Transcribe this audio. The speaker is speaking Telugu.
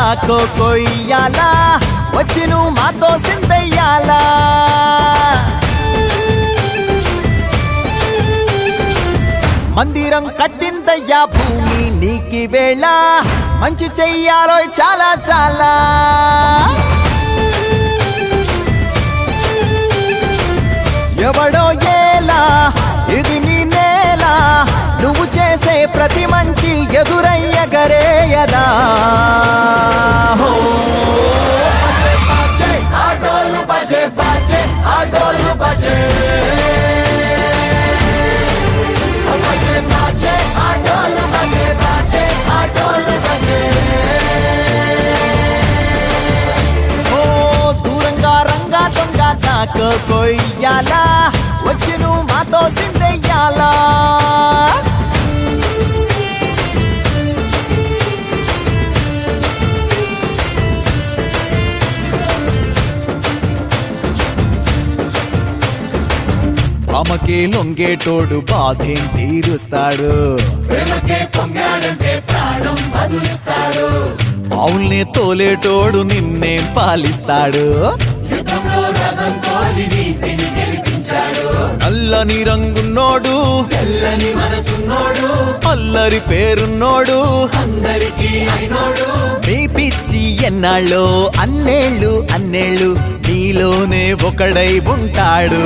కొయ్యాలా వచ్చి నువ్వు మాతో సిందయ్యాలా మందిరం కట్టిందయ్యా భూమి నీకి వేళ మంచి చెయ్యాలో చాలా చాలా ఎవడో ఏలా ఇది నీ నేల నువ్వు చేసే ప్రతి మంచి ఎదురయ్యగరేయదా ఆటోలు బజే బజే ఆటోలు బజే కొయ్యాలా వచ్చి నువ్వు మాతో సిందయ్యాలా అమ్మకే లొంగేటోడు బాధేం తీరుస్తాడు పావుల్ని తోలేటోడు నిన్నేం పాలిస్తాడు నల్లని రంగున్నోడు తెల్లని మనసున్నోడు అల్లరి పేరున్నోడు అందరికీ అయినోడు మీ పిచ్చి ఎన్నాళ్ళో అన్నేళ్ళు నీలోనే ఒకడై ఉంటాడు.